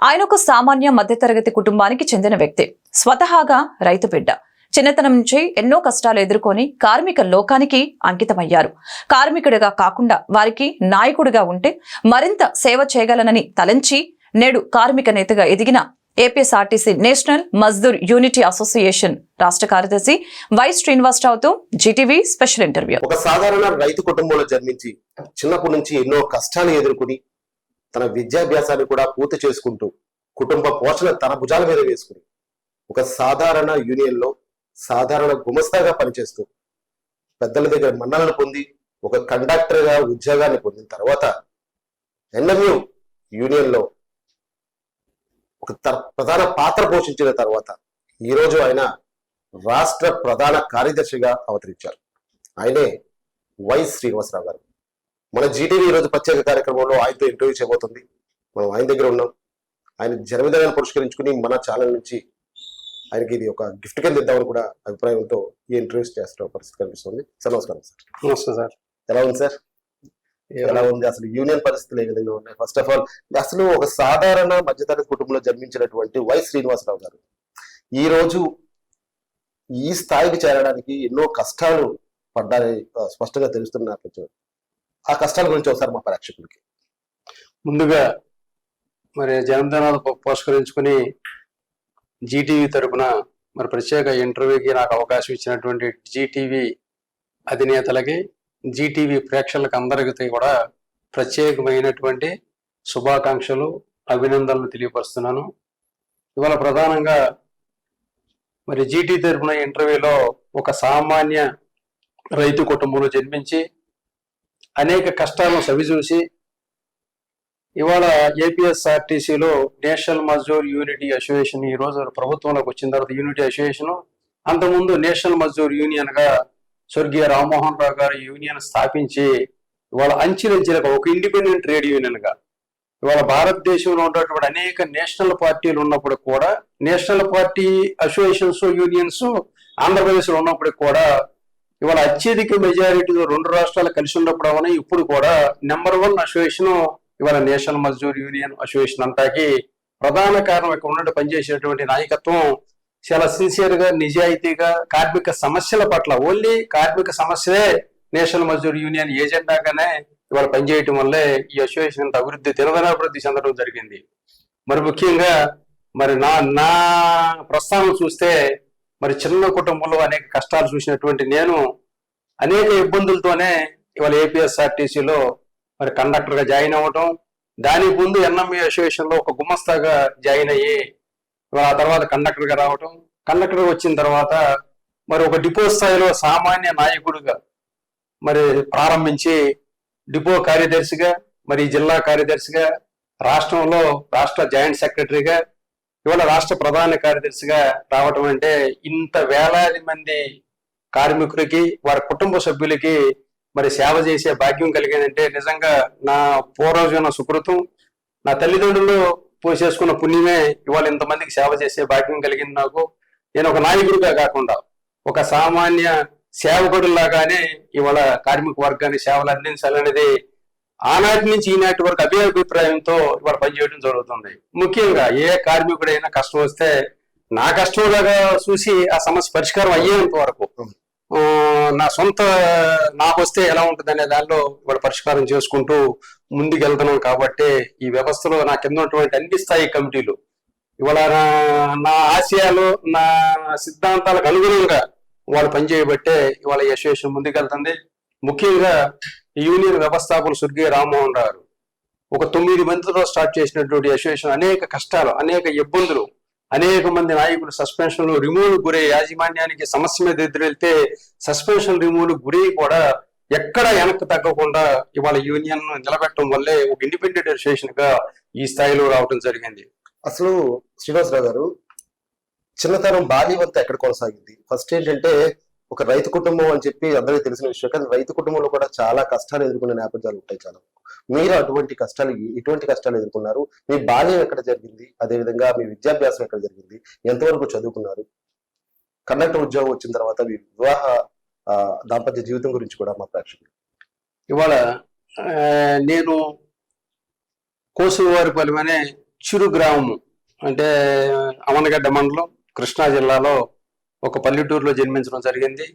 ఆయన ఒక సామాన్య మధ్యతరగతి కుటుంబానికి చెందిన వ్యక్తి. స్వతహాగా రైతు బిడ్డ. చిన్నతనం నుంచి ఎన్నో కష్టాలు ఎదుర్కొని కార్మిక లోకానికి అంకితమయ్యారు. కార్మికుడిగా కాకుండా వారికి నాయకుడిగా ఉంటే మరింత సేవ చేయగలనని తలంచి నేడు కార్మిక నేతగా ఎదిగిన APSRTC national Mazdoor unity association రాష్ట్ర కార్యదర్శి వై శ్రీనివాసరావుతో జీటీవీ స్పెషల్ ఇంటర్వ్యూ. ఒక సాధారణ రైతు కుటుంబంలో జన్మించి చిన్నప్పటి నుంచి ఎన్నో కష్టాలు ఎదుర్కొని తన విద్యాభ్యాసాన్ని కూడా పూర్తి చేసుకుంటూ కుటుంబ పోషణ తన భుజాల మీద వేసుకుని ఒక సాధారణ యూనియన్ లో సాధారణ గుమస్తాగా పనిచేస్తూ పెద్దల దగ్గర మన్నలను పొంది ఒక కండక్టర్ గా ఉద్యోగాన్ని పొందిన తర్వాత ఎన్ఎంయు యూనియన్ లో ఒక ప్రధాన పాత్ర పోషించిన తర్వాత ఈరోజు ఆయన రాష్ట్ర ప్రధాన కార్యదర్శిగా అవతరించారు. ఆయనే వై శ్రీనివాసరావు గారు. మన జీటీవీ ఈరోజు ప్రత్యేక కార్యక్రమంలో ఆయనతో ఇంటర్వ్యూ చేయబోతుంది. మనం ఆయన దగ్గర ఉన్నాం. ఆయన జన్మదినాన్ని పురస్కరించుకుని మన ఛానల్ నుంచి ఆయనకి ఇది ఒక గిఫ్ట్ కింద ఇద్దామని కూడా అభిప్రాయంతో ఈ ఇంటర్వ్యూస్ చేస్తున్న పరిస్థితి కనిపిస్తుంది. సార్ నమస్కారం. సార్ నమస్తే సార్. ఎలా ఉంది సార్? ఎలా ఉంది అసలు యూనియన్ పరిస్థితులు ఏ విధంగా ఉన్నాయి? ఫస్ట్ ఆఫ్ ఆల్ అసలు ఒక సాధారణ మధ్యతరగతి కుటుంబంలో జన్మించినటువంటి వై శ్రీనివాసరావు గారు ఈ రోజు ఈ స్థాయికి చేరడానికి ఎన్నో కష్టాలు పడ్డారని స్పష్టంగా తెలుస్తున్నారు. ఆ కష్టాల గురించి ఒకసారి మా ప్రేక్షకులకి. ముందుగా మరి జన్మదినాలు పురస్కరించుకుని జీటీవీ తరపున మరి ప్రత్యేక ఇంటర్వ్యూకి నాకు అవకాశం ఇచ్చినటువంటి జీటీవీ అధినేతలకి, జీటీవీ ప్రేక్షకులకు అందరికీ కూడా ప్రత్యేకమైనటువంటి శుభాకాంక్షలు, అభినందనలు తెలియపరుస్తున్నాను. ఇవాళ ప్రధానంగా మరి జీటీ తరపున ఇంటర్వ్యూలో ఒక సామాన్య రైతు కుటుంబంలో జన్మించి అనేక కష్టాలను సవిచూసి ఇవాళ ఏపీఎస్ఆర్టీసీలో నేషనల్ మజ్దూర్ యూనిటీ అసోసియేషన్ ఈ రోజు ప్రభుత్వంలోకి వచ్చిన తర్వాత యూనిటీ అసోసియేషన్, అంతకుముందు నేషనల్ మజ్దూర్ యూనియన్ గా స్వర్గీయ రామ్మోహన్ రావు గారు యూనియన్ స్థాపించి ఇవాళ అంచెలంచెలుగా ఒక ఇండిపెండెంట్ ట్రేడ్ యూనియన్ గా ఇవాళ భారతదేశంలో ఉన్నటువంటి అనేక నేషనల్ పార్టీలు ఉన్నప్పుడు కూడా, national party associations unions Andhra Pradesh లో ఉన్నప్పటికి కూడా ఇవాళ అత్యధిక మెజారిటీతో రెండు రాష్ట్రాలు కలిసి ఉన్నప్పుడు అవని ఇప్పుడు కూడా నెంబర్ 1 అసోసియేషన్ ఇవాళ నేషనల్ మజ్దూర్ యూనియన్ అసోసియేషన్ అంటాకి ప్రధాన కారణం ఇక్కడ ఉన్నట్టు పనిచేసేటువంటి నాయకత్వం చాలా సిన్సియర్ గా, నిజాయితీగా కార్మిక సమస్యల పట్ల ఓన్లీ కార్మిక సమస్యలే నేషనల్ మజ్దూర్ యూనియన్ ఏజెండాగానే ఇవాళ పనిచేయటం వల్లే ఈ అసోసియేషన్ దినదినాభివృద్ధి చెందడం జరిగింది. మరి ముఖ్యంగా మరి నా ప్రస్థానం చూస్తే మరి చిన్న కుటుంబంలో అనేక కష్టాలు చూసినటువంటి నేను అనేక ఇబ్బందులతోనే ఇవాళ ఏపీఎస్ఆర్టీసీలో మరి కండక్టర్ గా జాయిన్ అవ్వటం, దానికి ముందు ఎన్ఎంఈ అసోసియేషన్ లో ఒక గుమస్తాగా జాయిన్ అయ్యి ఆ తర్వాత కండక్టర్ గా రావటం, కండక్టర్ వచ్చిన తర్వాత మరి ఒక డిపో స్థాయిలో సామాన్య నాయకుడిగా మరి ప్రారంభించి డిపో కార్యదర్శిగా, మరి జిల్లా కార్యదర్శిగా, రాష్ట్రంలో రాష్ట్ర జాయింట్ సెక్రటరీగా, ఇవాళ రాష్ట్ర ప్రధాన కార్యదర్శిగా రావటం అంటే ఇంత వేలాది మంది కార్మికులకి వారి కుటుంబ సభ్యులకి మరి సేవ చేసే భాగ్యం కలిగిందంటే నిజంగా నా పూర్వజన సుకృతం, నా తల్లిదండ్రులు పోసేసుకున్న పుణ్యమే ఇవాళ ఇంతమందికి సేవ చేసే భాగ్యం కలిగింది నాకు. నేను ఒక నాయకుడిగా కాకుండా ఒక సామాన్య సేవకుడిలాగానే ఇవాళ కార్మిక వర్గాన్ని సేవలు అందించాలనేది ఆనాటి నుంచి ఈనాటి వరకు అదే అభిప్రాయంతో ఇవాళ పనిచేయడం జరుగుతుంది. ముఖ్యంగా ఏ కార్మికుడైనా కష్టం వస్తే నా కష్టంలాగా చూసి ఆ సమస్య పరిష్కారం అయ్యేంత వరకు నా సొంత నాకు వస్తే ఎలా ఉంటుంది అనే దానిలో ఇవాళ పరిష్కారం చేసుకుంటూ ముందుకు వెళ్తున్నాం. కాబట్టి ఈ వ్యవస్థలో నా కింద ఉన్నటువంటి అన్ని స్థాయి కమిటీలు ఇవాళ నా ఆశయాలు, నా సిద్ధాంతాలకు అనుగుణంగా వాళ్ళు పనిచేయబట్టే ఇవాళ ఈ అసోసియేషన్ ముందుకెళ్తుంది. ముఖ్యంగా యూనియన్ వ్యవస్థాపకులు స్వర్గీయ రామ్మోహన్ రావు ఒక 9 మందితో స్టార్ట్ చేసినటువంటి అసోసియేషన్ అనేక కష్టాలు, అనేక ఇబ్బందులు, అనేక మంది నాయకులు సస్పెన్షన్ రిమూవ్ గురై యాజమాన్యానికి సమస్య మీద ఎదురెళ్తే సస్పెన్షన్ రిమూవ్ గురై కూడా ఎక్కడ వెనక్కి తగ్గకుండా ఇవాళ యూనియన్ నిలబెట్టడం వల్లే ఒక ఇండిపెండెంట్ అసోసియేషన్ గా ఈ స్థాయిలో రావడం జరిగింది. అసలు శ్రీనివాసరావు గారు చిన్నతనం బాల్యమంతా ఎక్కడ కొనసాగింది? ఫస్ట్ ఏంటంటే ఒక రైతు కుటుంబం అని చెప్పి అందరికీ తెలిసిన విషయం, కానీ రైతు కుటుంబంలో కూడా చాలా కష్టాలు ఎదుర్కొనే నేపథ్యాలు ఉంటాయి చాలా. మీరు ఎటువంటి కష్టాలు ఎదుర్కొన్నారు? మీ బాల్యం ఎక్కడ జరిగింది? అదేవిధంగా మీ విద్యాభ్యాసం ఎక్కడ జరిగింది? ఎంతవరకు చదువుకున్నారు? కండక్టర్ ఉద్యోగం వచ్చిన తర్వాత మీ వివాహ దాంపత్య జీవితం గురించి కూడా మా ప్రేక్షకులు. ఇవాళ నేను కోసువారిపల్లి అనే చిరు గ్రామం అంటే అవనగడ్డ మండలం కృష్ణా జిల్లాలో ఒక పల్లెటూరులో జన్మించడం జరిగింది.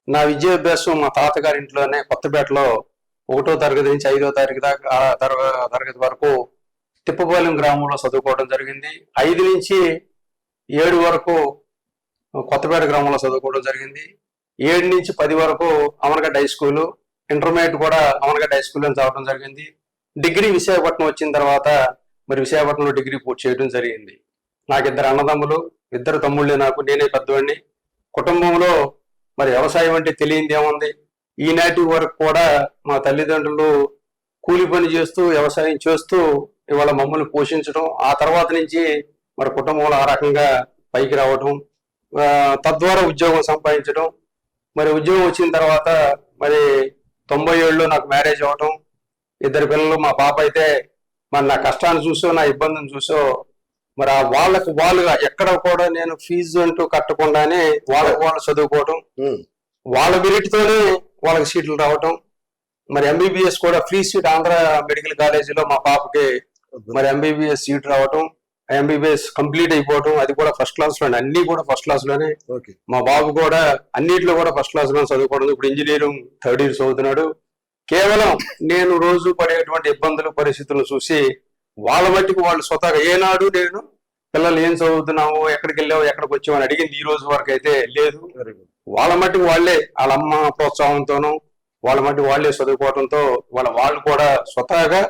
నా విద్యాభ్యాసం మా తాతగారి ఇంట్లోనే కొత్తపేటలో 1వ తరగతి నుంచి 5వ తరగతి దాకా తరగతి వరకు తిప్పపాలెం గ్రామంలో చదువుకోవడం జరిగింది. 5 నుంచి 7 వరకు కొత్తపేట గ్రామంలో చదువుకోవడం జరిగింది. 7 నుంచి 10 వరకు అవనగడ్డ హై స్కూలు, ఇంటర్మీడియట్ కూడా అవనగడ్డ హై స్కూల్లో చదవడం జరిగింది. డిగ్రీ విశాఖపట్నం వచ్చిన తర్వాత మరి విశాఖపట్నంలో డిగ్రీ పూర్తి చేయడం జరిగింది. నాకు 2 అన్నదమ్ములు, 2 తమ్ముళ్ళే నాకు, నేనే పెద్దవాడిని. కుటుంబంలో మరి వ్యవసాయం అంటే తెలియంది ఏముంది. ఈనాటి వరకు కూడా మా తల్లిదండ్రులు కూలి పని చేస్తూ వ్యవసాయం చేస్తూ ఇవాళ మమ్మల్ని పోషించడం, ఆ తర్వాత నుంచి మరి కుటుంబంలో ఆ రకంగా పైకి రావడం, తద్వారా ఉద్యోగం సంపాదించడం. మరి ఉద్యోగం వచ్చిన తర్వాత మరి 97లో నాకు మ్యారేజ్ అవ్వటం, 2 పిల్లలు. మా పాప అయితే మరి నా కష్టాన్ని చూసో నా ఇబ్బందిని చూసో మరి వాళ్ళుగా ఎక్కడ కూడా నేను ఫీజు అంటూ కట్టకుండానే వాళ్ళు చదువుకోవటం, వాళ్ళ మెరిట్తోనే వాళ్ళకి సీట్లు రావటం. మరి ఎంబీబీఎస్ కూడా ఫ్రీ సీట్ ఆంధ్ర మెడికల్ కాలేజీలో మా పాపకి మరి ఎంబీబీఎస్ సీట్ రావటం, ఎంబీబీఎస్ కంప్లీట్ అయిపోవటం, అది కూడా ఫస్ట్ క్లాస్ లోనే, అన్ని కూడా ఫస్ట్ క్లాస్ లోనే. మా బాబు కూడా అన్నిట్లో కూడా ఫస్ట్ క్లాస్ లోనే చదువుకోవడం. ఇప్పుడు ఇంజనీరింగ్ 3rd ఇయర్ చదువుతున్నాడు. కేవలం నేను రోజు పడేటువంటి ఇబ్బందులు పరిస్థితులను చూసి వాళ్ళ మట్టికి వాళ్ళు స్వతహాగా ఏనాడు నేను పిల్లలు ఏం చదువుతున్నావు, ఎక్కడికి వెళ్ళావు, ఎక్కడికి వచ్చావు అని అడిగింది ఈ రోజు వరకు అయితే లేదు. వాళ్ళ మట్టికి వాళ్ళే, వాళ్ళ అమ్మ ప్రోత్సాహంతోనూ వాళ్ళ మట్టికి వాళ్ళే చదువుకోవడంతో వాళ్ళు కూడా స్వతహాగా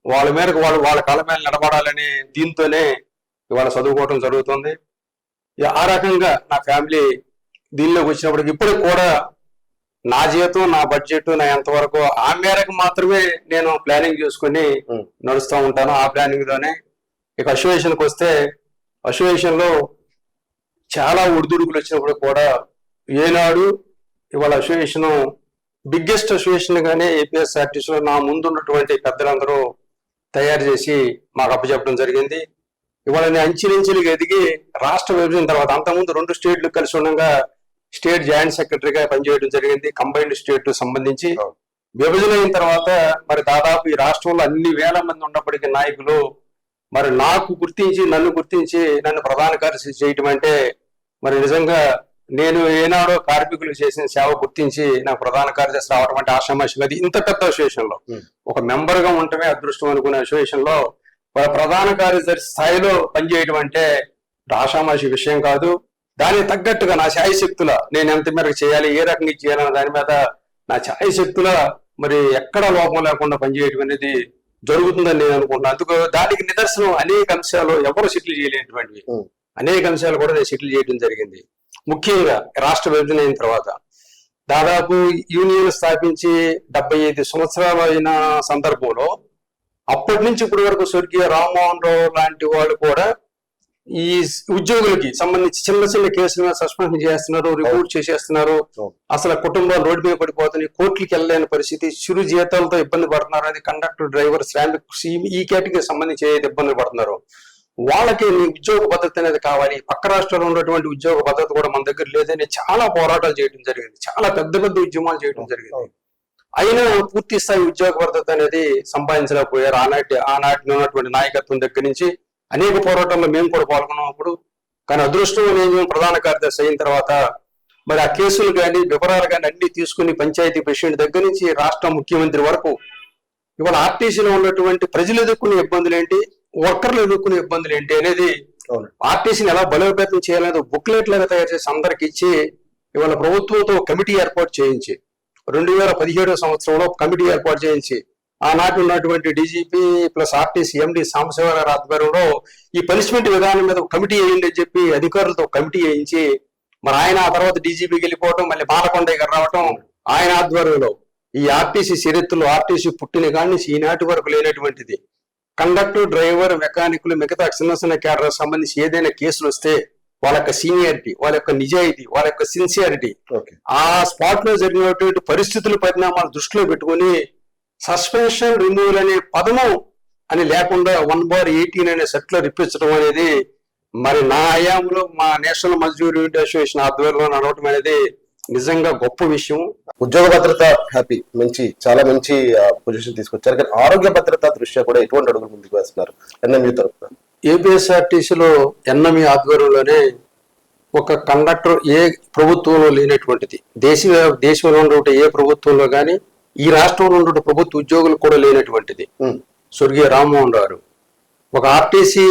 వాళ్ళ మేరకు వాళ్ళ కాళ్ళ మీద నిలబడాలని దీంతోనే ఇవాళ చదువుకోవడం జరుగుతుంది. ఆ రకంగా నా ఫ్యామిలీ దీనిలోకి వచ్చినప్పటికి ఇప్పుడు కూడా నా జీతం, నా బడ్జెట్, నా ఎంతవరకు ఆ మేరకు మాత్రమే నేను ప్లానింగ్ చేసుకుని నడుస్తూ ఉంటాను. ఆ ప్లానింగ్ లోనే ఇక అసోసియేషన్కి వస్తే, అసోసియేషన్ లో చాలా ఒడిదుడుకులు వచ్చినప్పుడు కూడా ఏనాడు ఇవాళ అసోసియేషన్ బిగ్గెస్ట్ అసోసియేషన్ గానే ఏపీఎస్ఆర్టీసీ లో నా ముందున్నటువంటి పెద్దలందరూ తయారు చేసి మాకు అప్పచెప్పడం జరిగింది. ఇవాళ నేను అంచెలంచెలుగా ఎదిగి రాష్ట్ర విభజన తర్వాత అంతకుముందు 2 స్టేట్లు కలిసి ఉండగా స్టేట్ జాయింట్ సెక్రటరీగా పనిచేయడం జరిగింది. కంబైన్డ్ స్టేట్ సంబంధించి విభజన అయిన తర్వాత మరి దాదాపు ఈ రాష్ట్రంలో అన్ని వేల మంది ఉన్నప్పటికీ నాయకులు మరి నన్ను గుర్తించి నన్ను ప్రధాన కార్యదర్శి చేయటం అంటే మరి నిజంగా నేను ఏనాడో కార్మికులకు చేసిన సేవ గుర్తించి నాకు ప్రధాన కార్యదర్శి రావడం అంటే ఆషామాషి. అది ఇంత పెద్ద అసోసియేషన్ లో ఒక మెంబర్ గా ఉండటమే అదృష్టం అనుకునే అసోసియేషన్ లో ప్రధాన కార్యదర్శి స్థాయిలో పనిచేయడం అంటే ఆషామాషి విషయం కాదు. దానికి తగ్గట్టుగా నా శాయశక్తుల నేను ఎంత మేరకు చేయాలి, ఏ రకంగా చేయాలన్న దాని మీద నా శాయశక్తుల మరి ఎక్కడ లోపం లేకుండా పనిచేయడం అనేది జరుగుతుందని నేను అనుకుంటున్నాను. అందుకు దానికి నిదర్శనం అనేక అంశాలు ఎవరు సెటిల్ చేయలేనటువంటివి అనేక అంశాలు కూడా నేను సెటిల్ చేయడం జరిగింది. ముఖ్యంగా రాష్ట్ర విభజన అయిన తర్వాత దాదాపు యూనియన్ స్థాపించి 75 సంవత్సరాలు అయిన సందర్భంలో అప్పటి నుంచి ఇప్పటి వరకు స్వర్గీయ రామ్మోహన్ రావు లాంటి వాళ్ళు కూడా ఈ ఉద్యోగులకి సంబంధించి చిన్న చిన్న కేసుల మీద సస్పెన్షన్ చేస్తున్నారు, రిపోర్ట్ చేసేస్తున్నారు. అసలు కుటుంబాలు రోడ్డు మీద పడిపోతున్నాయి, కోర్టులకు వెళ్ళలేని పరిస్థితి, చిరు జీతాలతో ఇబ్బంది పడుతున్నారు. అది కండక్టర్, డ్రైవర్, శ్రామిక్ ఈ కేటగిరీకి సంబంధించి ఏదైతే ఇబ్బందులు పడుతున్నారు వాళ్ళకి ఉద్యోగ పద్ధతి అనేది కావాలి. పక్క రాష్ట్రాల్లో ఉన్నటువంటి ఉద్యోగ పద్ధతి కూడా మన దగ్గర లేదని చాలా పోరాటాలు చేయడం జరిగింది, చాలా పెద్ద పెద్ద ఉద్యమాలు చేయడం జరిగింది. అయినా పూర్తి స్థాయి ఉద్యోగ పద్ధతి అనేది సంపాదించలేకపోయారు. ఆనాటి ఉన్నటువంటి నాయకత్వం దగ్గర నుంచి అనేక పోరాటాల్లో మేము కూడా పాల్గొన్నాం అప్పుడు. కానీ అదృష్టం నేను ప్రధాన కార్యదర్శి అయిన తర్వాత మరి ఆ కేసులు కానీ వివరాలు కానీ అన్ని తీసుకుని పంచాయతీ ప్రెసిడెంట్ దగ్గర నుంచి రాష్ట్ర ముఖ్యమంత్రి వరకు ఇవాళ ఆర్టీసీలో ఉన్నటువంటి ప్రజలు ఎదుర్కొనే ఇబ్బందులు ఏంటి, వర్కర్లు ఎదుర్కొనే ఇబ్బందులు ఏంటి అనేది, ఆర్టీసీని ఎలా బలోపేతం చేయాలనేది బుక్లెట్ లాగా తయారు చేసి అందరికి ఇచ్చి ఇవాళ ప్రభుత్వంతో కమిటీ ఏర్పాటు చేయించి 2017 సంవత్సరంలో కమిటీ ఏర్పాటు చేయించి ఆనాటి ఉన్నటువంటి డీజీపీ ప్లస్ ఆర్టీసీ ఎండి సాంబశివరావు గారి ఆధ్వర్యంలో ఈ పనిష్మెంట్ విధానం మీద కమిటీ వేయండి అని చెప్పి అధికారులతో కమిటీ వేయించి మరి ఆయన ఆ తర్వాత డీజీపీకి వెళ్ళిపోవటం, మళ్ళీ బాలకొండయ్య గారు రావటం, ఆయన ఆధ్వర్యంలో ఈ ఆర్టీసీ చరిత్రలో ఆర్టీసీ పుట్టిన కాడి నుంచి ఈనాటి వరకు లేనటువంటిది కండక్టర్, డ్రైవర్, మెకానికులు, మిగతా చిన్న చిన్న క్యాడర్ సంబంధించి ఏదైనా కేసులు వస్తే వాళ్ళ యొక్క సీనియారిటీ, వాళ్ళ యొక్క నిజాయితీ, వాళ్ళ యొక్క సిన్సియారిటీ, ఆ స్పాట్ లో జరిగినటువంటి పరిస్థితుల పరిణామాలు దృష్టిలో పెట్టుకుని సస్పెన్షన్ రిమూవల్ అనే పదము అని లేకుండా 1/18 అనే సెట్లో ఇప్పించడం అనేది మరి నా హయాంలో మా నేషనల్ మజ్దూర్ యూనిట్ అసోసియేషన్ ఆధ్వర్యంలో నడవటం అనేది నిజంగా గొప్ప విషయం. ఉద్యోగ భద్రత హ్యాపీ, చాలా మంచి పొజిషన్ తీసుకొచ్చారు. కానీ ఆరోగ్య భద్రత దృష్ట్యా కూడా ఎటువంటి అడుగులు ముందుకు వేస్తున్నారు ఎన్ఎంయూ తరఫున? ఏపీఎస్ఆర్టీసీలో ఎన్ఎంఈ ఆధ్వర్యంలోనే ఒక కండక్టర్ ఏ ప్రభుత్వంలో లేనటువంటిది, దేశంలో ఉన్నటువంటి ఏ ప్రభుత్వంలో కానీ ఈ రాష్ట్రంలో ఉన్న ప్రభుత్వ ఉద్యోగులు కూడా లేనటువంటిది స్వర్గీయ రామ్మోహన్ రావు ఒక ఆర్టీసీ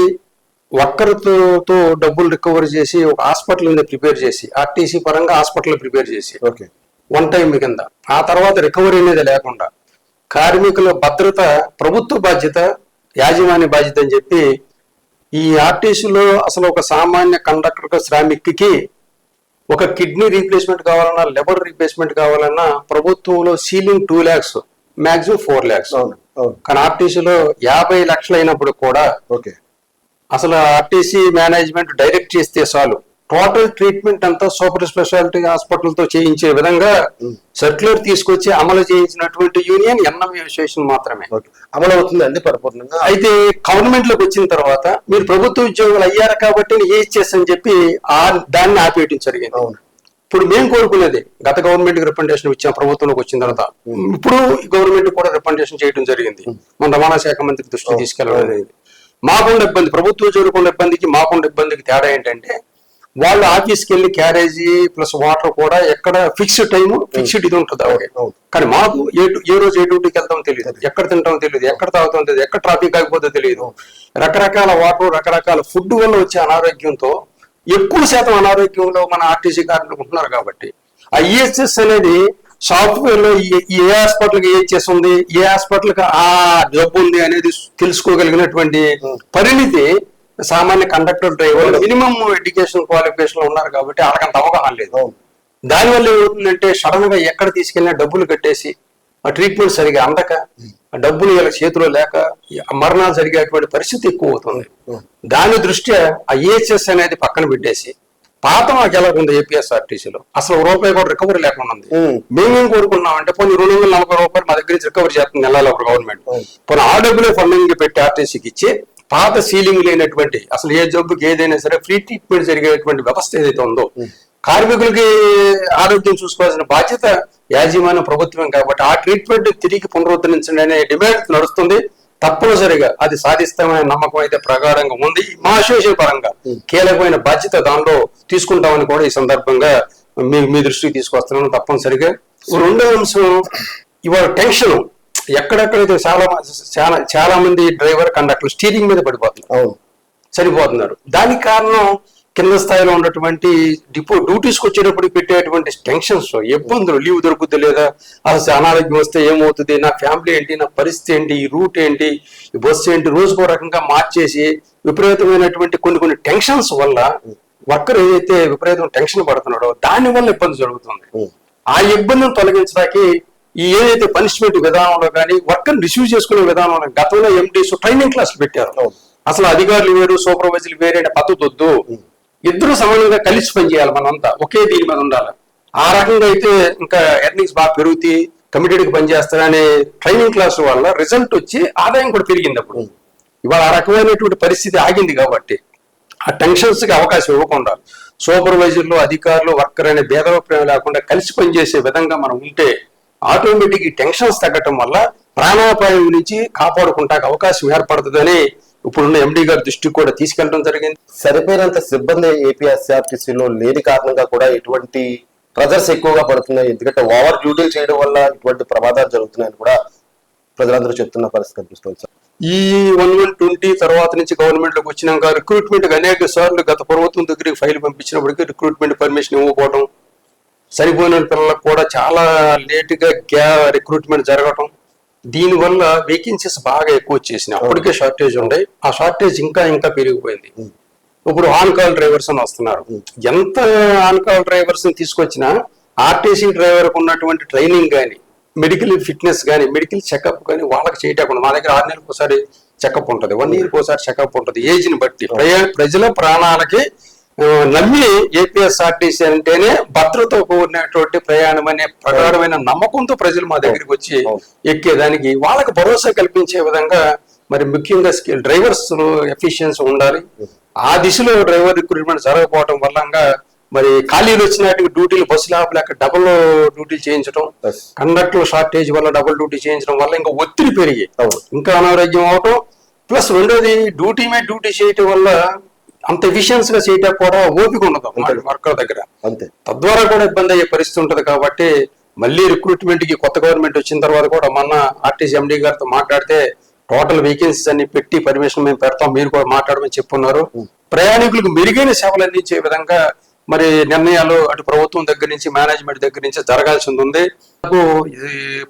వర్కర్తో డబ్బులు రికవర్ చేసి ఒక హాస్పిటల్ ప్రిపేర్ చేసి, ఆర్టీసీ పరంగా హాస్పిటల్ ప్రిపేర్ చేసి వన్ టైం కింద, ఆ తర్వాత రికవరీ అనేది లేకుండా కార్మికుల భద్రత ప్రభుత్వ బాధ్యత, యాజమాన్య బాధ్యత అని చెప్పి ఈ ఆర్టీసీలో అసలు ఒక సామాన్య కండక్టర్ శ్రామిక్కి ఒక కిడ్నీ రీప్లేస్మెంట్ కావాలన్నా, లివర్ రీప్లేస్మెంట్ కావాలన్నా ప్రభుత్వంలో సీలింగ్ 2 lakhs, మాక్సిమం 4 lakhs. కానీ ఆర్టీసీలో 50 లక్షలు అయినప్పుడు కూడా అసలు ఆర్టీసీ మేనేజ్మెంట్ డైరెక్ట్ చేస్తే చాలు టోటల్ ట్రీట్మెంట్ అంతా సూపర్ స్పెషాలిటీ హాస్పిటల్ తో చేయించే విధంగా సర్క్యులర్ తీసుకొచ్చి అమలు చేయించినటువంటి యూనియన్ ఎన్ఎంఈ అసోసియేషన్ మాత్రమే. అమలు అవుతుందండి పరిపూర్ణంగా. అయితే గవర్నమెంట్ లోకి వచ్చిన తర్వాత మీరు ప్రభుత్వ ఉద్యోగులు అయ్యారు కాబట్టి ఏహెచ్ఎస్ అని చెప్పి దాన్ని ఆపేయడం జరిగింది. ఇప్పుడు మేము కోరుకునేది గత గవర్నమెంట్ కి రిప్రజెంటేషన్ ఇచ్చాం, ప్రభుత్వంలోకి వచ్చిన తర్వాత ఇప్పుడు గవర్నమెంట్ కూడా రిప్రజెంటేషన్ చేయడం జరిగింది. మన రవాణా శాఖ మంత్రి దృష్టికి తీసుకెళ్ళడం జరిగింది. మాకుండా ఇబ్బంది, ప్రభుత్వ ఉద్యోగులకు ఇబ్బందికి మాకుండా ఇబ్బందికి తేడా ఏంటంటే వాళ్ళు ఆఫీస్కి వెళ్ళి క్యారేజీ ప్లస్ వాటర్ కూడా ఎక్కడ ఫిక్స్డ్ టైం ఫిక్స్డ్ ఇది ఉంటుంది అలాగే. కానీ మాకు ఏ రోజు ఏ డ్యూటీకి వెళ్తామో తెలియదు, ఎక్కడ తింటామో తెలియదు, ఎక్కడ తాగుతామో తెలియదు, ఎక్కడ ట్రాఫిక్ ఆగిపోతే తెలియదు. రకరకాల వాటర్ రకరకాల ఫుడ్ వల్ల వచ్చే అనారోగ్యంతో ఎక్కువ శాతం అనారోగ్యంలో మన ఆర్టీసీ కార్మికులు ఉంటున్నారు. కాబట్టి ఆ ఈహెచ్ఎస్ అనేది సాఫ్ట్వేర్ లో ఏ హాస్పిటల్కి ఏహెచ్ఎస్ ఉంది, ఏ హాస్పిటల్కి ఆ జబ్బు ఉంది అనేది తెలుసుకోగలిగినటువంటి పరిణితి సామాన్య conductor driver minimum education qualification ఉన్నారు కాబట్టి వాళ్ళకంత అవగాహన లేదు. దానివల్ల ఏమవుతుందంటే సడన్ గా ఎక్కడ తీసుకెళ్ళినా డబ్బులు కట్టేసి ఆ ట్రీట్మెంట్ సరిగా అందక డబ్బులు వీళ్ళ చేతిలో లేక మరణాలు జరిగేటువంటి పరిస్థితి ఎక్కువ అవుతుంది. దాని దృష్ట్యా ఆ ఈహెచ్ఎస్ అనేది పక్కన పెట్టేసి పాత మాకు ఎలా ఉంది ఏపీఎస్ఆర్టీసీలో అసలు ₹1 కూడా రికవరీ లేకుండా ఉంది. మేమేం కోరుకున్నాం అంటే పోనీ ₹240 మా దగ్గర నుంచి రికవరీ చేస్తుంది నెలలో ఒక గవర్నమెంట్, పోనీ ఆ డబ్బులే ఫండింగ్ పెట్టి ఆర్టీసీకి ఇచ్చి పాత సీలింగ్ లేనటువంటి అసలు ఏ జబ్బుకి ఏదైనా సరే ఫ్రీ ట్రీట్మెంట్ జరిగేటువంటి వ్యవస్థ ఏదైతే ఉందో కార్మికులకి ఆరోగ్యం చూసుకోవాల్సిన బాధ్యత యాజమాన్య ప్రభుత్వం కాబట్టి ఆ ట్రీట్మెంట్ తిరిగి పునరుద్ధరించండి అనే డిమాండ్ నడుస్తుంది. తప్పనిసరిగా అది సాధిస్తామనే నమ్మకం అయితే ప్రగాఢంగా ఉంది. మా అసోసియేషన్ పరంగా కీలకమైన బాధ్యత దానిలో తీసుకుంటామని కూడా ఈ సందర్భంగా మీ దృష్టికి తీసుకొస్తున్నాను. తప్పనిసరిగా రెండో అంశం ఇవాళ టెన్షన్ ఎక్కడెక్కడైతే చాలా మంది డ్రైవర్ కండక్టర్ స్టీరింగ్ మీద పడిపోతున్నారు, చనిపోతున్నారు. దానికి కారణం కింద స్థాయిలో ఉన్నటువంటి డ్యూటీస్కి వచ్చేటప్పుడు పెట్టేటువంటి టెన్షన్స్, ఇబ్బందులు, లీవ్ దొరుకుతుంది లేదా, అసలు అనారోగ్యం వస్తే ఏమవుతుంది, నా ఫ్యామిలీ ఏంటి, నా పరిస్థితి ఏంటి, ఈ రూట్ ఏంటి, ఈ బస్సు ఏంటి, రోజుకో రకంగా మార్చేసి విపరీతమైనటువంటి కొన్ని టెన్షన్స్ వల్ల వర్కర్ ఏదైతే విపరీతం టెన్షన్ పడుతున్నాడో దాని వల్ల ఇబ్బంది జరుగుతుంది. ఆ ఇబ్బందిని తొలగించడానికి ఈ ఏదైతే పనిష్మెంట్ విధానంలో కానీ వర్కర్ రిసీవ్ చేసుకునే విధానంలో గతంలో ఎంటీస్ ట్రైనింగ్ క్లాసులు పెట్టారు. అసలు అధికారులు వేరు సూపర్వైజర్లు వేరే పద్ధతి వద్దు, ఇద్దరు సమానంగా కలిసి పనిచేయాలి, మనంతా ఒకే దీని మీద ఉండాలి. ఆ రకంగా అయితే ఇంకా ఎర్నింగ్స్ బాగా పెరుగుతాయి, కమిటెడ్ గా పనిచేస్తారనే ట్రైనింగ్ క్లాస్ వల్ల రిజల్ట్ వచ్చి ఆదాయం కూడా పెరిగింది. అప్పుడు ఇవాళ ఆ రకమైనటువంటి పరిస్థితి ఆగింది కాబట్టి ఆ టెన్షన్స్ కి అవకాశం ఇవ్వకుండా సూపర్వైజర్లు అధికారులు వర్కర్ అనే భేదాభిప్రాయం లేకుండా కలిసి పనిచేసే విధంగా మనం ఉంటే ఆటోమేటిక్ ఈ టెన్షన్స్ తగ్గటం వల్ల ప్రాణాపాయం నుంచి కాపాడుకుంటానికి అవకాశం ఏర్పడుతుందని ఇప్పుడున్న ఎండీ గారి దృష్టికి కూడా తీసుకెళ్లడం జరిగింది. సరిపోయినంత సిబ్బంది ఏపీఎస్ఆర్టీసీలో లేని కారణంగా కూడా ఇటువంటి ప్రెజర్స్ ఎక్కువగా పడుతున్నాయి. ఎందుకంటే ఓవర్ డ్యూటీలు చేయడం వల్ల ఇటువంటి ప్రమాదాలు జరుగుతున్నాయని కూడా ప్రజలందరూ చెప్తున్న పరిస్థితి కనిపిస్తుంది సార్. ఈ 1120 తర్వాత నుంచి గవర్నమెంట్ లోకి వచ్చినాక రిక్రూట్మెంట్ అనేక సార్లు గత ప్రభుత్వం దగ్గరికి ఫైల్ పంపించినప్పటికీ రిక్రూట్మెంట్ పర్మిషన్ ఇవ్వకపోవడం, సరిపోయిన పిల్లలకు కూడా చాలా లేటుగా రిక్రూట్మెంట్ జరగటం, దీనివల్ల వేకెన్సీస్ బాగా ఎక్కువ వచ్చేసినాయి. అప్పటికే షార్టేజ్ ఉండే, ఆ షార్టేజ్ ఇంకా పెరిగిపోయింది. ఇప్పుడు ఆన్ కాల్ డ్రైవర్స్ అని వస్తున్నారు. ఎంత ఆన్ కాల్ డ్రైవర్స్ తీసుకొచ్చినా ఆర్టీసీ డ్రైవర్ ఉన్నటువంటి ట్రైనింగ్ కానీ, మెడికల్ ఫిట్నెస్ కానీ, మెడికల్ చెకప్ కానీ వాళ్ళకి చేయటకుండా మా దగ్గర 6 నెలలకు ఒకసారి చెకప్ ఉంటుంది, 1 yearకి ఒకసారి చెకప్ ఉంటుంది. ఏజ్ ని బట్టి ప్రజల ప్రాణాలకి నమ్మి ఏపీఎస్ఆర్టీసీ అంటేనే భద్రత కూడినటువంటి ప్రయాణం అనే ప్రగాఢమైన నమ్మకంతో ప్రజలు మా దగ్గరికి వచ్చి ఎక్కేదానికి వాళ్ళకి భరోసా కల్పించే విధంగా మరి ముఖ్యంగా డ్రైవర్స్ ఎఫిషియన్సీ ఉండాలి. ఆ దిశలో డ్రైవర్ రిక్రూట్మెంట్ జరగకపోవడం వల్ల మరి ఖాళీలు వచ్చినట్టు డ్యూటీలు బస్సులు ఆపలేక డబుల్ డ్యూటీలు చేయించడం, Yes. కండక్టర్ షార్టేజ్ వల్ల డబుల్ డ్యూటీ చేయించడం వల్ల ఇంకా ఒత్తిడి పెరిగి అవును. ఇంకా అనారోగ్యం అవటం. ప్లస్ రెండోది డ్యూటీ మీద డ్యూటీ చేయటం వల్ల అంత ఎఫిషియన్స్ గా చేయటం కూడా ఓపిక ఉండదు వర్కర్ దగ్గర. అంతే. తద్వారా కూడా ఇబ్బంది అయ్యే పరిస్థితి ఉంటది. కాబట్టి మళ్ళీ రిక్రూట్మెంట్ కి కొత్త గవర్నమెంట్ వచ్చిన తర్వాత కూడా మొన్న ఆర్టీసీ ఎండీ గారితో మాట్లాడితే టోటల్ వేకెన్సీస్ అన్ని పెట్టి పర్మిషన్ మేము పెడతాం, మీరు కూడా మాట్లాడమని చెప్పున్నారు. ప్రయాణికులకు మెరుగైన సేవలు అందించే విధంగా మరి నిర్ణయాలు అటు ప్రభుత్వం దగ్గర నుంచి మేనేజ్మెంట్ దగ్గర నుంచి జరగాల్సి ఉంది.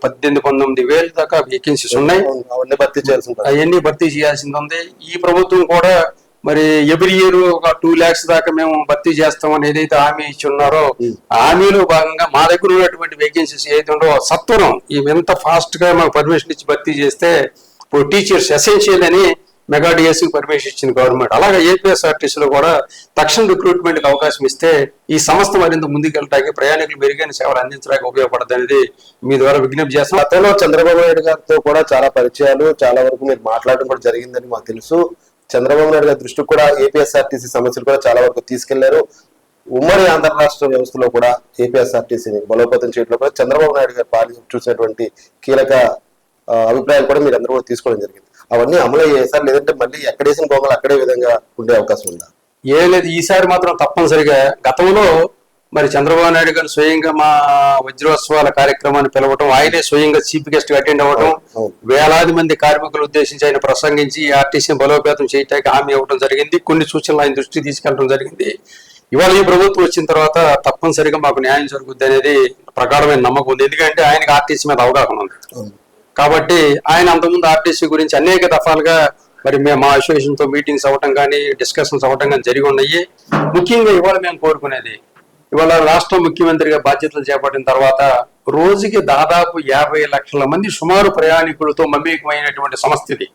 18-19 దాకా వేకెన్సీస్ ఉన్నాయి, అవన్నీ భర్తీ చేయాల్సి ఉంటుంది. అవన్నీ భర్తీ చేయాల్సింది ఉంది. ఈ ప్రభుత్వం కూడా మరి ఎవ్రీ ఇయర్ ఒక 2 lakhs దాకా మేము భర్తీ చేస్తామని ఏదైతే హామీ ఇచ్చి ఉన్నారో హామీలో భాగంగా మా దగ్గర ఉన్నటువంటి వేకెన్సీస్ ఏదైతే ఉండో సత్వరం ఎంత ఫాస్ట్ గా మాకు పర్మిషన్ ఇచ్చి భర్తీ చేస్తే ఇప్పుడు టీచర్స్ ఎసెన్షియల్ అని మెగా డిఎస్సి పర్మిషన్ ఇచ్చింది గవర్నమెంట్. అలాగే ఏపీఎస్ఆర్టీసీలో కూడా తక్షణ రిక్రూట్మెంట్ కి అవకాశం ఇస్తే ఈ సంస్థ మరింత ముందుకెళ్ళటానికి ప్రయాణికులు మెరుగైన సేవలు అందించడానికి ఉపయోగపడుతుంది అనేది మీ ద్వారా విజ్ఞప్తి చేస్తాం. గతంలో చంద్రబాబు నాయుడు గారితో కూడా చాలా పరిచయాలు, చాలా వరకు మీరు మాట్లాడడం కూడా జరిగిందని మాకు తెలుసు. చంద్రబాబు నాయుడు గారి దృష్టికి కూడా ఏపీఎస్ఆర్టీసీ సమస్యలు కూడా చాలా వరకు తీసుకెళ్లారు. ఉమ్మడి ఆంధ్ర రాష్ట్ర వ్యవస్థలో కూడా ఏపీఎస్ఆర్టీసీని బలోపేతం చేయడంలో కూడా చంద్రబాబు నాయుడు గారు చూసినటువంటి కీలక అభిప్రాయాలు కూడా మీరు అందరూ కూడా తీసుకోవడం జరిగింది. అవన్నీ అమలు అయ్యాయి సార్, లేదంటే మళ్ళీ ఎక్కడేసిన గోమలు అక్కడే విధంగా ఉండే అవకాశం ఉందా? ఏం లేదు, ఈసారి మాత్రం తప్పనిసరిగా. గతంలో మరి చంద్రబాబు నాయుడు గారు స్వయంగా మా వజ్రోత్సవాల కార్యక్రమాన్ని పిలవటం, ఆయనే స్వయంగా చీఫ్ గెస్ట్ గా అటెండ్ అవ్వటం, వేలాది మంది కార్మికులు ఉద్దేశించి ఆయన ప్రసంగించి ఆర్టీసీని బలోపేతం చేయడానికి హామీ ఇవ్వడం జరిగింది. కొన్ని సూచనలు ఆయన దృష్టికి తీసుకెళ్లడం జరిగింది. ఇవాళ ఈ ప్రభుత్వం వచ్చిన తర్వాత తప్పనిసరిగా మాకు న్యాయం జరుగుద్ది అనేది ప్రగాఢమైన నమ్మకం ఉంది. ఎందుకంటే ఆయనకి ఆర్టీసీ మీద అవగాహన ఉంది కాబట్టి ఆయన అంతకుముందు ఆర్టీసీ గురించి అనేక దఫాలుగా మరి మేము మా అసోసియేషన్ తో మీటింగ్స్ అవ్వటం కానీ డిస్కషన్స్ అవ్వటం కానీ జరిగి ఉన్నాయి. ముఖ్యంగా ఇవాళ మేము కోరుకునేది, ఇవాళ రాష్ట్ర ముఖ్యమంత్రిగా బాధ్యతలు చేపట్టిన తర్వాత రోజుకి దాదాపు 50 లక్షల మంది సుమారు ప్రయాణికులతో మమేకమైనటువంటి సంస్థ ఇది.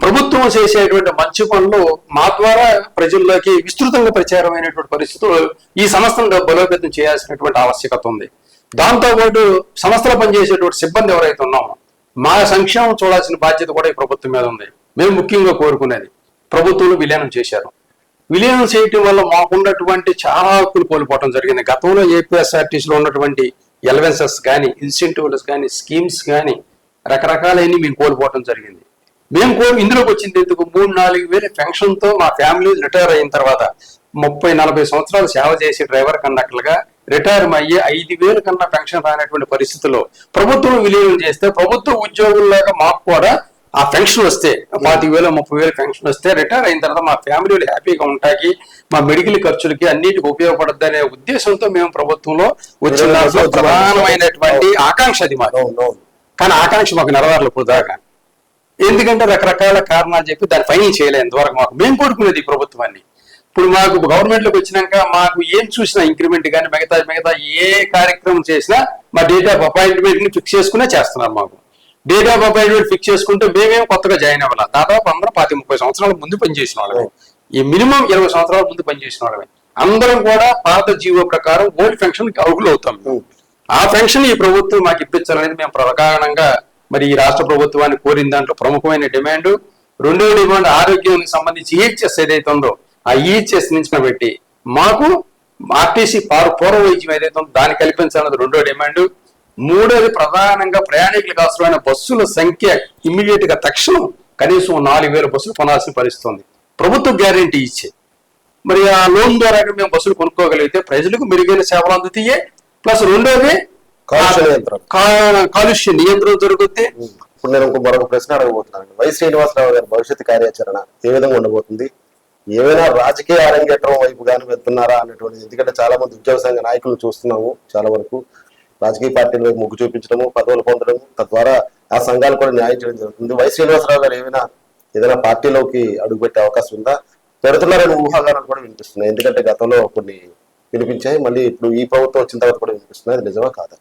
ప్రభుత్వం చేసేటువంటి మంచి పనులు మా ద్వారా ప్రజల్లోకి విస్తృతంగా ప్రచారమైనటువంటి పరిస్థితులు ఈ సంస్థను బలోపేతం చేయాల్సినటువంటి ఆవశ్యకత ఉంది. దాంతో పాటు సంస్థలో పనిచేసేటువంటి సిబ్బంది ఎవరైతే ఉన్నామో మా సంక్షేమం చూడాల్సిన బాధ్యత కూడా ఈ ప్రభుత్వం మీద ఉంది. మేము ముఖ్యంగా కోరుకునేది, ప్రభుత్వంలో విలీనం చేశారు. విలీనం చేయటం వల్ల మాకున్నటువంటి చాలా హక్కులు కోల్పోవడం జరిగింది. గతంలో ఏపీఎస్ఆర్టీసీలో ఉన్నటువంటి ఎలవెన్సెస్ కానీ, ఇన్సెంటివ్స్ కానీ, స్కీమ్స్ కానీ రకరకాలైనవి మేము కోల్పోవడం జరిగింది. ఇందులోకి వచ్చింది ఎందుకు, 3-4 వేల పెన్షన్ తో మా ఫ్యామిలీ రిటైర్ అయిన తర్వాత 30-40 సంవత్సరాలు సేవ చేసి డ్రైవర్ కండక్టర్లుగా రిటైర్ అయ్యి 5,000 కన్నా పెన్షన్ రానటువంటి పరిస్థితుల్లో ప్రభుత్వం విలీనం చేస్తే ప్రభుత్వ ఉద్యోగుల్లాగా మాకు కూడా ఆ పెన్షన్ వస్తే 25,000-30,000 పెన్షన్ వస్తే రిటైర్ అయిన తర్వాత మా ఫ్యామిలీలు హ్యాపీగా ఉంటాయి, మా మెడికల్ ఖర్చులకి అన్నిటికీ ఉపయోగపడద్దు అనే ఉద్దేశంతో మేము ప్రభుత్వంలో వచ్చిన ప్రధానమైనటువంటి ఆకాంక్ష అది మాకు. కానీ ఆకాంక్ష మాకు నెరవేరలేదు ఇప్పుడు దాకా. ఎందుకంటే రకరకాల కారణాలు చెప్పి దాన్ని ఫైనల్ చేయలేదు వరకు. మాకు మేము కోరుకునేది ఈ ప్రభుత్వాన్ని. ఇప్పుడు మాకు గవర్నమెంట్ లోకి వచ్చినాక మాకు ఏం చూసినా ఇంక్రిమెంట్ కానీ మిగతా ఏ కార్యక్రమం చేసినా మా డేట్ ఆఫ్ అపాయింట్మెంట్ ని ఫిక్స్ చేసుకునే చేస్తున్నారు. మాకు డేట్ ఆఫ్ అపాయింట్మెంట్ ఫిక్స్ చేసుకుంటే మేమేం కొత్తగా జాయిన్ అవ్వాలి. దాదాపు అందరం 25-30 సంవత్సరాల ముందు పనిచేసిన వాళ్ళమే, ఈ మినిమం 20 సంవత్సరాల ముందు పనిచేసిన వాళ్ళమే. అందరం కూడా పాత జీవో ప్రకారం ఓల్డ్ పెన్షన్ కి అర్హులు అవుతాం. ఆ పెన్షన్ ఈ ప్రభుత్వం మాకు ఇప్పించాలనేది మేము ప్రధానంగా మరి ఈ రాష్ట్ర ప్రభుత్వాన్ని కోరిన దాంట్లో ప్రముఖమైన డిమాండ్. రెండవ డిమాండ్ ఆరోగ్యానికి సంబంధించి ఈహెచ్ఎస్ ఏదైతే ఉందో ఆ ఈహెచ్ఎస్ నుంచి పెట్టి మాకు ఆర్టీసీ పూర్వ వైద్యం ఏదైతే ఉందో దాన్ని కల్పించాలన్నది రెండో డిమాండ్. మూడోది ప్రధానంగా ప్రయాణికులకు అవసరమైన బస్సుల సంఖ్య ఇమ్మీడియట్ గా తక్షణం కనీసం 4,000 బస్సులు కొనాల్సిన పరిస్థితుంది. ప్రభుత్వం గ్యారంటీ ఇచ్చే మరి ఆ లోన్ ద్వారా మేము బస్సులు కొనుక్కోగలిగితే ప్రజలకు మెరుగైన సేవలు అందుతాయి. ప్లస్ రెండోది కాలుష్య నియంత్రణ జరుగుతుంది. ఇప్పుడు నేను మరొక ప్రశ్న అడగబోతున్నాను. వై శ్రీనివాసరావు గారి భవిష్యత్ కార్యాచరణ ఏ విధంగా ఉండబోతుంది? ఏమైనా రాజకీయ అరంగేట్రం వైపు గాని వెళ్తున్నారా అన్నటువంటిది. ఎందుకంటే చాలా మంది ఉద్యోగ సంఘ నాయకులు చూస్తున్నాము, చాలా వరకు రాజకీయ పార్టీల వైపు మొగ్గు చూపించడము, పదవులు పొందడము, తద్వారా ఆ సంఘాలు కూడా న్యాయం చేయడం జరుగుతుంది. వై శ్రీనివాసరావు గారు ఏదైనా పార్టీలోకి అడుగుపెట్టే అవకాశం ఉందా? పెడుతున్నారని ఊహాగానాలు కూడా వినిపిస్తున్నాయి. ఎందుకంటే గతంలో కొన్ని వినిపించాయి, మళ్ళీ ఇప్పుడు ఈ ప్రభుత్వం వచ్చిన తర్వాత కూడా వినిపిస్తున్నాయి. అది నిజమా కాదా?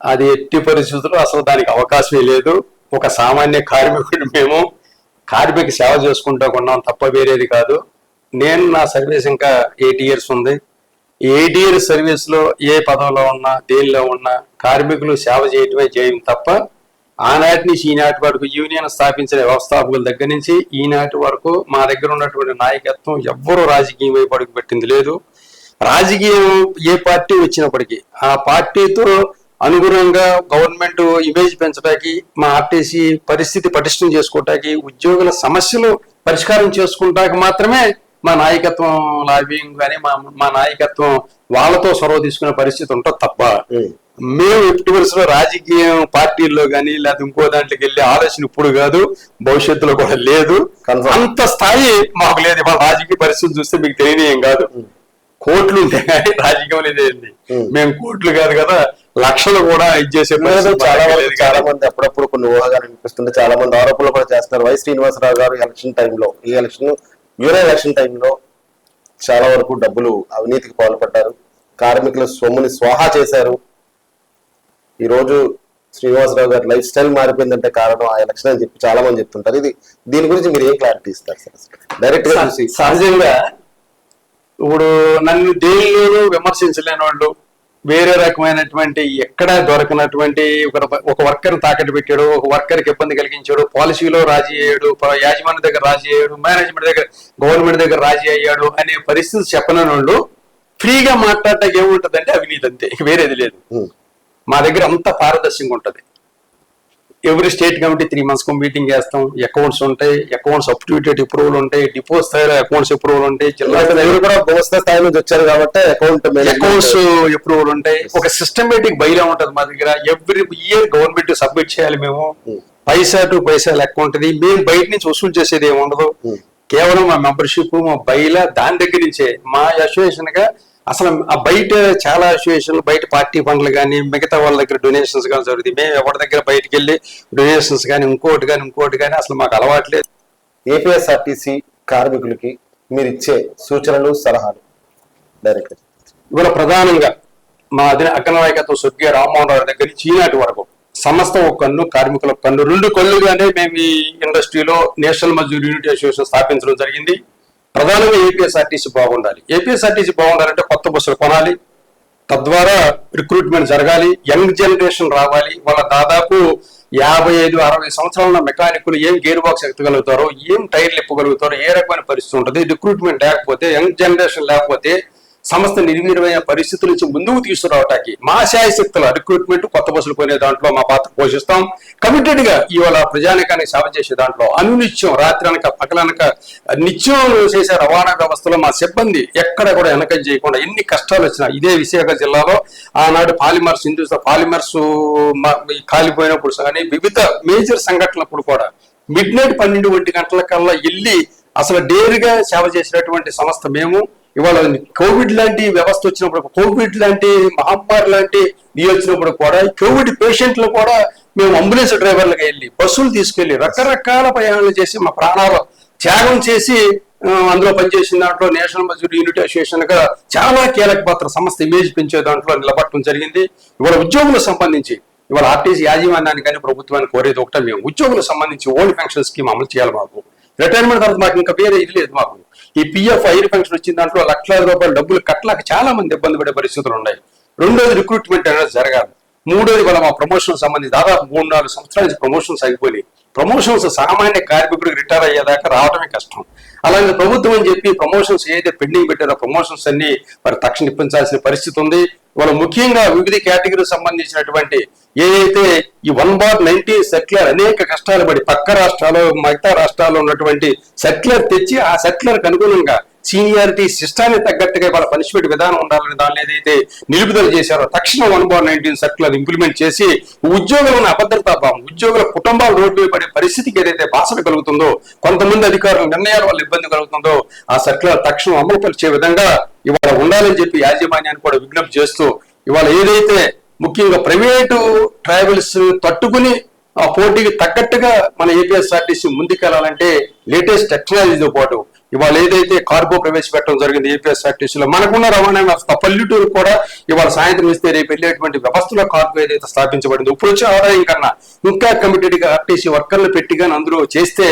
అది ఎట్టి పరిస్థితుల్లో అసలు దానికి అవకాశమే లేదు. ఒక సామాన్య కార్మికుడు, మేము కార్మిక సేవ చేసుకుంటూ కొన్నాం తప్ప వేరేది కాదు. నేను నా సర్వీస్ ఇంకా 8 years ఉంది. ఈ 8 years సర్వీస్ లో ఏ పదవిలో ఉన్నా దేనిలో ఉన్నా కార్మికులు సేవ చేయటమే చేయం తప్ప ఆనాటి నుంచి ఈనాటి వరకు యూనియన్ స్థాపించిన వ్యవస్థాపకుల దగ్గర నుంచి ఈనాటి వరకు మా దగ్గర ఉన్నటువంటి నాయకత్వం ఎవ్వరూ రాజకీయం వైపు అడుగు పెట్టింది లేదు. రాజకీయం ఏ పార్టీ వచ్చినప్పటికీ ఆ పార్టీతో అనుగుణంగా గవర్నమెంట్ ఇమేజ్ పెంచడానికి, మా ఆర్టీసీ పరిస్థితి పటిష్టం చేసుకోవటానికి, ఉద్యోగుల సమస్యలు పరిష్కారం చేసుకుంటానికి మాత్రమే మా నాయకత్వం లాబింగ్ కానీ మా నాయకత్వం వాళ్ళతో చొరవ తీసుకునే పరిస్థితి ఉంటుంది తప్ప మేము ఎట్టి వరుసలో రాజకీయం పార్టీల్లో కానీ లేదా ఇంకో దాంట్లోకి వెళ్ళే ఆలోచన ఇప్పుడు కాదు, భవిష్యత్తులో కూడా లేదు. అంత స్థాయి మాకు లేదు. మా రాజకీయ పరిస్థితి చూస్తే మీకు తెలియనియం కాదు. కోట్లు ఉంటే కానీ రాజకీయం లేదేంది. మేము కోట్లు కాదు కదా, లక్షలు కూడా ఇచ్చేసే చాలా మంది అప్పుడప్పుడు కొన్ని ఊహగా అనిపిస్తుంది. చాలా మంది ఆరోపణలు కూడా చేస్తున్నారు. వై శ్రీనివాసరావు గారు ఎలక్షన్ టైంలో, ఈ ఎలక్షన్ యూనియన్ ఎలక్షన్ టైంలో చాలా వరకు డబ్బులు అవినీతికి పాల్పడ్డారు, కార్మికుల సొమ్ముని స్వాహా చేశారు. ఈ రోజు శ్రీనివాసరావు గారి లైఫ్ స్టైల్ మారిపోయిందంటే కారణం ఆ ఎలక్షన్ అని చెప్పి చాలా మంది చెప్తుంటారు. దీని గురించి మీరు ఏం క్లారిటీ ఇస్తారు సార్? డైరెక్ట్ గా సహజంగా ఇప్పుడు నన్ను దేనిలోనూ విమర్శించలేని వాళ్ళు, వేరే రకమైనటువంటి ఎక్కడా దొరకనటువంటి ఒక వర్కర్ తాకట్టు పెట్టాడు, ఒక వర్కర్కి ఇబ్బంది కలిగించాడు, పాలసీలో రాజీ అయ్యాడు, యాజమాన్య దగ్గర రాజీ అయ్యాడు, మేనేజ్మెంట్ దగ్గర గవర్నమెంట్ దగ్గర రాజీ అయ్యాడు అనే పరిస్థితి చెప్పలేని వాళ్ళు ఫ్రీగా మాట్లాడటానికి ఏముంటదంటే అవినీతి, అంతే, వేరేది లేదు. మా దగ్గర అంత పారదర్శకంగా ఉంటది. Every state committee 3 months meeting చేస్తాం. అకౌంట్స్ ఉంటాయి, accounts up to date approval ఉంటాయి, డిపో స్థాయిలో అకౌంట్స్ అప్రూవల్ ఉంటాయి, జిల్లా స్థాయి నుంచి వచ్చారు కాబట్టి అకౌంట్స్ అప్రూవల్ ఉంటాయి. ఒక సిస్టమేటిక్ బైలా ఉంటది మా దగ్గర. ఎవ్రీ ఇయర్ గవర్నమెంట్ సబ్మిట్ చేయాలి. మేము పైసా టు పైసా లెక్క ఉంటది. మేము బయట నుంచి వసూలు చేసేది ఏమి ఉండదు. కేవలం మా మెంబర్షిప్, మా బైలా, దాని దగ్గర నుంచే మా అసోసియేషన్ గా. అసలు ఆ బయట చాలా అసోసియేషన్లు బయట పార్టీ ఫండ్లు కానీ మిగతా వాళ్ళ దగ్గర డొనేషన్స్ కానీ జరుగుతుంది. మేము ఎవరి దగ్గర బయటకు వెళ్ళి డొనేషన్స్ కానీ ఇంకోటి కానీ అసలు మాకు అలవాట్లేదు. ఏపీఎస్ఆర్టీసీ కార్మికులకి మీరు ఇచ్చే సూచనలు, సలహాలు డైరెక్ట్ ఇవాళ ప్రధానంగా మా అగ్ర నాయకత్వం స్వర్గీయ రామ్మోహన్ రావు దగ్గర నుంచి ఈనాటి వరకు సంస్థ ఒక కన్ను, కార్మికుల కన్ను, 2 కళ్ళుగానే మేము ఈ ఇండస్ట్రీలో నేషనల్ మజ్దూర్ యూనిటీ అసోసియేషన్ స్థాపించడం జరిగింది. ప్రధానంగా ఏపీఎస్ఆర్టీసీ బాగుండాలి. ఏపీఎస్ఆర్టీసీ బాగుండాలంటే కొత్త బస్సులు కొనాలి, తద్వారా రిక్రూట్మెంట్ జరగాలి, యంగ్ జనరేషన్ రావాలి. వాళ్ళ దాదాపు 55-60 సంవత్సరాల మెకానికులు ఏం గేర్ బాక్స్ ఎక్కగలుగుతారో, ఏం టైర్లు ఇప్పగలుగుతారో, ఏ రకమైన పరిస్థితి ఉంటుంది. రిక్రూట్మెంట్ లేకపోతే, యంగ్ జనరేషన్ లేకపోతే సంస్థ నిర్వీర్యమైన పరిస్థితుల నుంచి ముందుకు తీసుకురావటానికి మా శాయశక్తుల రిక్రూట్మెంట్, కొత్త బస్సులు కొనే దాంట్లో మా పాత్ర పోషిస్తాం. కమిటెడ్ గా ఇవాళ ప్రజానికానికి సేవ చేసే దాంట్లో అనునిత్యం, రాత్రనక పగలనక నిత్యం చేసే రవాణా వ్యవస్థలో మా సిబ్బంది ఎక్కడ కూడా వెనకం చేయకుండా, ఎన్ని కష్టాలు వచ్చినా, ఇదే విశాఖ జిల్లాలో ఆనాడు పాలిమర్స్, హిందూస్థాన్ పాలిమర్స్ కాలిపోయినప్పుడు కానీ, వివిధ మేజర్ సంఘటనలప్పుడు కూడా మిడ్-నైట్ 12 గంటల కల్లా వెళ్ళి అసలు డేరుగా సేవ చేసినటువంటి సంస్థ మేము. ఇవాళ కోవిడ్ లాంటి వ్యవస్థ వచ్చినప్పుడు, కోవిడ్ లాంటి మహమ్మారి లాంటి ఇది వచ్చినప్పుడు కూడా కోవిడ్ పేషెంట్లు కూడా మేము అంబులెన్స్ డ్రైవర్లుగా వెళ్ళి బస్సులు తీసుకెళ్లి రకరకాల ప్రయాణాలు చేసి మా ప్రాణాలు త్యాగం చేసి అందులో పనిచేసిన దాంట్లో నేషనల్ మజ్దూర్ యూనిటీ అసోసియేషన్ గా చాలా కీలక పాత్ర, సంస్థ ఇమేజ్ పెంచే దాంట్లో నిలబడటం జరిగింది. ఇవాళ ఉద్యోగులకు సంబంధించి ఇవాళ ఆర్టీసీ యాజమాన్యాన్ని కానీ ప్రభుత్వానికి కోరేది ఒకటే, మేము ఉద్యోగులకు సంబంధించి ఓల్డ్ పెన్షన్ స్కీమ్ అమలు చేయాలి. మాకు రిటైర్మెంట్ తర్వాత మాకు ఇంకా వేరే ఇది లేదు. మాకు ఈ పిఎఫ్ ఐర్ పెన్షన్ వచ్చిన దాంట్లో ₹1,00,000 డబ్బులు కట్టలేక చాలా మంది ఇబ్బంది పడే పరిస్థితులు ఉన్నాయి. రెండోది రిక్రూట్మెంట్ అనేది జరగాలి. మూడోది వల్ల మా ప్రమోషన్ సంబంధించి దాదాపు 3-4 సంవత్సరాల నుంచి ప్రమోషన్స్ అయిపోయి, ప్రమోషన్స్ సామాన్య కార్మికుడికి రిటైర్ అయ్యేదాకా రావడమే కష్టం. అలాగే ప్రభుత్వం అని చెప్పి ప్రమోషన్స్ ఏదైతే పెండింగ్ పెట్టారో ప్రమోషన్స్ అన్ని మరి తక్షణ ఇప్పించాల్సిన పరిస్థితి ఉంది. ఇవాళ ముఖ్యంగా వివిధ కేటగిరీకి సంబంధించినటువంటి ఏదైతే ఈ 1/90 సర్క్యులర్ అనేక కష్టాలు పడి పక్క రాష్ట్రాలు, మిగతా రాష్ట్రాల్లో ఉన్నటువంటి సర్క్యులర్ తెచ్చి ఆ సర్క్యులర్కి అనుగుణంగా సీనియారిటీ సిస్టాన్ని తగ్గట్టుగా వాళ్ళ పనిష్మెంట్ విధానం ఉండాలని దాన్ని ఏదైతే నిలుపుదల చేశారో తక్షణం 1/19 సర్క్యులర్ ఇంప్లిమెంట్ చేసి ఉద్యోగులను అభద్రతా భావం, ఉద్యోగుల కుటుంబాలు రోడ్డు పడే పరిస్థితికి ఏదైతే బాసన కలుగుతుందో, కొంతమంది అధికారుల నిర్ణయాల వల్ల ఇబ్బంది కలుగుతుందో ఆ సర్క్యులర్ తక్షణం అమలు పరిచే విధంగా ఇవాళ ఉండాలని చెప్పి యాజమాన్యాన్ని కూడా విజ్ఞప్తి చేస్తూ, ఇవాళ ఏదైతే ముఖ్యంగా ప్రైవేటు ట్రావెల్స్ తట్టుకుని ఆ పోటీకి తగ్గట్టుగా మన ఏపీఎస్ఆర్టీసీ ముందుకెళ్లాలంటే లేటెస్ట్ టెక్నాలజీతో పాటు ఇవాళ ఏదైతే కార్గో ప్రవేశపెట్టడం జరిగింది ఏపీఎస్ఆర్టీసీలో, మనకున్న రవాణా వ్యవస్థ పల్లెటూరు కూడా ఇవాళ సాయంత్రం ఇస్తే రేపు వెళ్ళేటువంటి వ్యవస్థలో కార్గో ఏదైతే స్థాపించబడింది, ఇప్పుడు వచ్చే ఆదాయం కన్నా ఇంకా కమిటెడ్ గా ఆర్టీసీ వర్కర్లు పెట్టిగా అందులో చేస్తే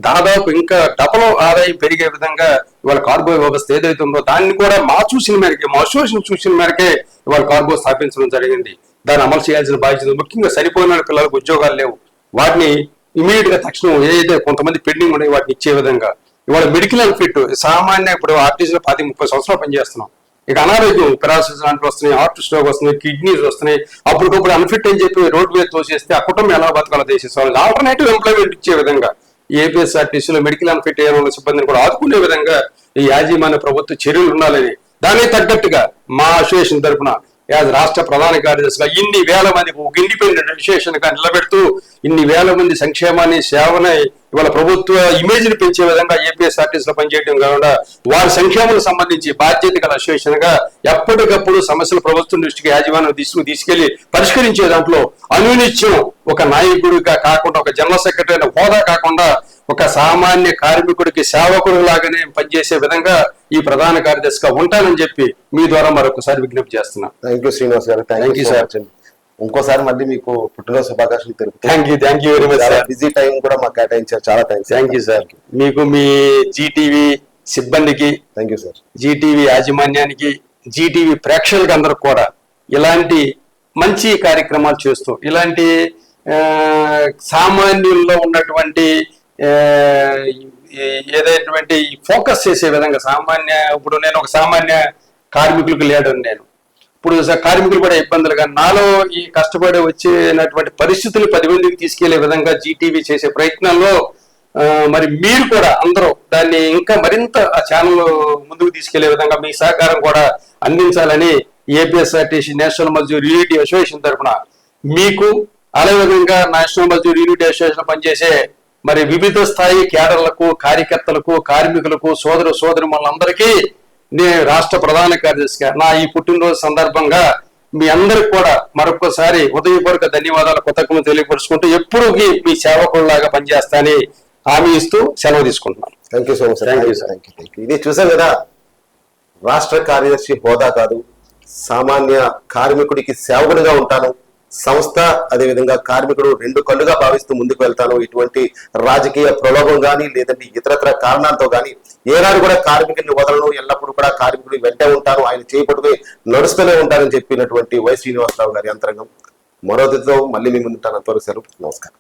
దాదాపు ఇంకా డబల్ ఆదాయం పెరిగే విధంగా ఇవాళ కార్గో వ్యవస్థ ఏదైతే ఉందో దాన్ని కూడా మా చూసిన మేరకే, మా అసోసియేషన్ చూసిన మేరకే ఇవాళ కార్గో స్థాపించడం జరిగింది. దాన్ని అమలు చేయాల్సిన బాధ్యత, ముఖ్యంగా సరిపోయిన పిల్లలకు ఉద్యోగాలు లేవు, వాటిని ఇమీడియట్ గా తక్షణం ఏదైతే కొంతమంది పెండింగ్ ఉన్నాయి వాటిని ఇచ్చే విధంగా ఇవాళ మెడికల్ అండ్ ఫిట్ సామాన్య ఇప్పుడు ఆర్టీసీలో 10-30 సంవత్సరాలు పనిచేస్తున్నాం. ఇక అనారోగ్యం పెరాలసిస్ లాంటివి వస్తున్నాయి, హార్ట్ స్ట్రోక్ వస్తున్నాయి, కిడ్నీస్ వస్తున్నాయి, అప్పటికప్పుడు అన్ఫిట్ అని చెప్పి రోడ్డు మీద తోసేస్తే ఆ కుటుంబం ఎలా బతకాలో తీసేసుకోవాలి. ఆల్టర్నేటివ్ ఎంప్లాయ్మెంట్ ఇచ్చే విధంగా ఏపీఎస్ఆర్టీసీలో మెడికల్ అన్ఫిట్ అయిన వాళ్ళ సిబ్బందిని కూడా ఆదుకునే విధంగా ఈ యాజమాన్య ప్రభుత్వ చర్యలు ఉండాలని, దానికి తగ్గట్టుగా మా అసోసియేషన్ తరఫున యాజ్ రాష్ట్ర ప్రధాన కార్యదర్శిగా ఇన్ని వేల మందికి ఒక ఇండిపెండెంట్ అసోసియేషన్ గా నిలబెడుతూ ఇన్ని వేల మంది సంక్షేమాన్ని సేవని ఇవాళ ప్రభుత్వ ఇమేజ్ ని పెంచే విధంగా ఏపీఎస్ఆర్టీసీలో పనిచేయడం కాకుండా వారి సంక్షేమానికి సంబంధించి బాధ్యత గల అసోసియేషన్ గా ఎప్పటికప్పుడు సమస్యలు ప్రభుత్వం దృష్టికి యాజమాన్యం తీసుకెళ్లి పరిష్కరించే దాంట్లో అనునిత్యం ఒక నాయకుడిగా కాకుండా, ఒక జనరల్ సెక్రటరీ హోదా కాకుండా ఒక సామాన్య కార్మికుడికి సేవకుడు లాగానే పనిచేసే విధంగా ఈ ప్రధాన కార్యదర్శిగా ఉంటానని చెప్పి మీ ద్వారా మరొకసారి విజ్ఞప్తి చేస్తున్నాను. Thank you Srinivas garu. Thank you sir. ఇంకోసారి మళ్ళీ మీకు పుట్టినరోజు శుభాకాంక్షలు తెలుపుతాను. Thank you very much. Busy time కూడా మాకు కేటాయించారు, చాలా థ్యాంక్స్. Thank you sir. మీకు, మీ జీటీవీ సిబ్బందికి, థ్యాంక్ యూ సార్, జీటీవీ యాజమాన్యానికి, జీటీవీ ప్రేక్షకులకు అందరికి కూడా ఇలాంటి మంచి కార్యక్రమాలు చేస్తూ ఇలాంటి సామాన్యుల్లో ఉన్నటువంటి ఏదైనటువంటి ఫోకస్ చేసే విధంగా ఇప్పుడు నేను ఒక సామాన్య కార్మికులకు లీడర్, నేను ఇప్పుడు కార్మికులు పడే ఇబ్బందులు కానీ నాలో ఈ కష్టపడి వచ్చినటువంటి పరిస్థితులు 10 మందికి తీసుకెళ్లే విధంగా జీటీవీ చేసే ప్రయత్నంలో మరి మీరు కూడా అందరూ దాన్ని ఇంకా మరింత ఆ ఛానల్ ముందుకు తీసుకెళ్లే విధంగా మీ సహకారం కూడా అందించాలని APSRTC national Mazdoor unity association తరఫున మీకు, అదేవిధంగా నేషనల్ మజ్దూర్ యూనిటీ అసోసియేషన్ పనిచేసే మరి వివిధ స్థాయి కేడర్లకు, కార్యకర్తలకు, కార్మికులకు, సోదరులందరికీ నేను రాష్ట్ర ప్రధాన కార్యదర్శిగా నా ఈ పుట్టినరోజు సందర్భంగా మీ అందరికి కూడా మరొకసారి హృదయపూర్వక ధన్యవాదాలు, కృతజ్ఞతలు తెలియపరుచుకుంటూ ఎప్పుడూ మీ సేవకుల్లాగా పనిచేస్తానని హామీ ఇస్తూ సెలవు తీసుకుంటున్నాను. Thank you so much. Thank you. ఇది చూసాం కదా, రాష్ట్ర కార్యదర్శి హోదా కాదు, సామాన్య కార్మికుడికి సేవకుడిగా ఉంటాను, సంస్థ అదేవిధంగా కార్మికుడు 2 కళ్ళుగా భావిస్తూ ముందుకు వెళ్తాను. ఇటువంటి రాజకీయ ప్రలోభం కానీ లేదంటే ఇతరత్ర కారణాలతో కానీ ఏనాడు కూడా కార్మికుడిని వదలను, ఎల్లప్పుడూ కూడా కార్మికుడి వెంటే ఉంటాను, ఆయన చేపట్టుకుని నడుస్తూనే ఉంటానని చెప్పినటువంటి వై శ్రీనివాసరావు గారి అంతరంగం. మరో తిథిలో మళ్ళీ మీ ముందుంటాను. అంతవరకు సెలవు. నమస్కారం.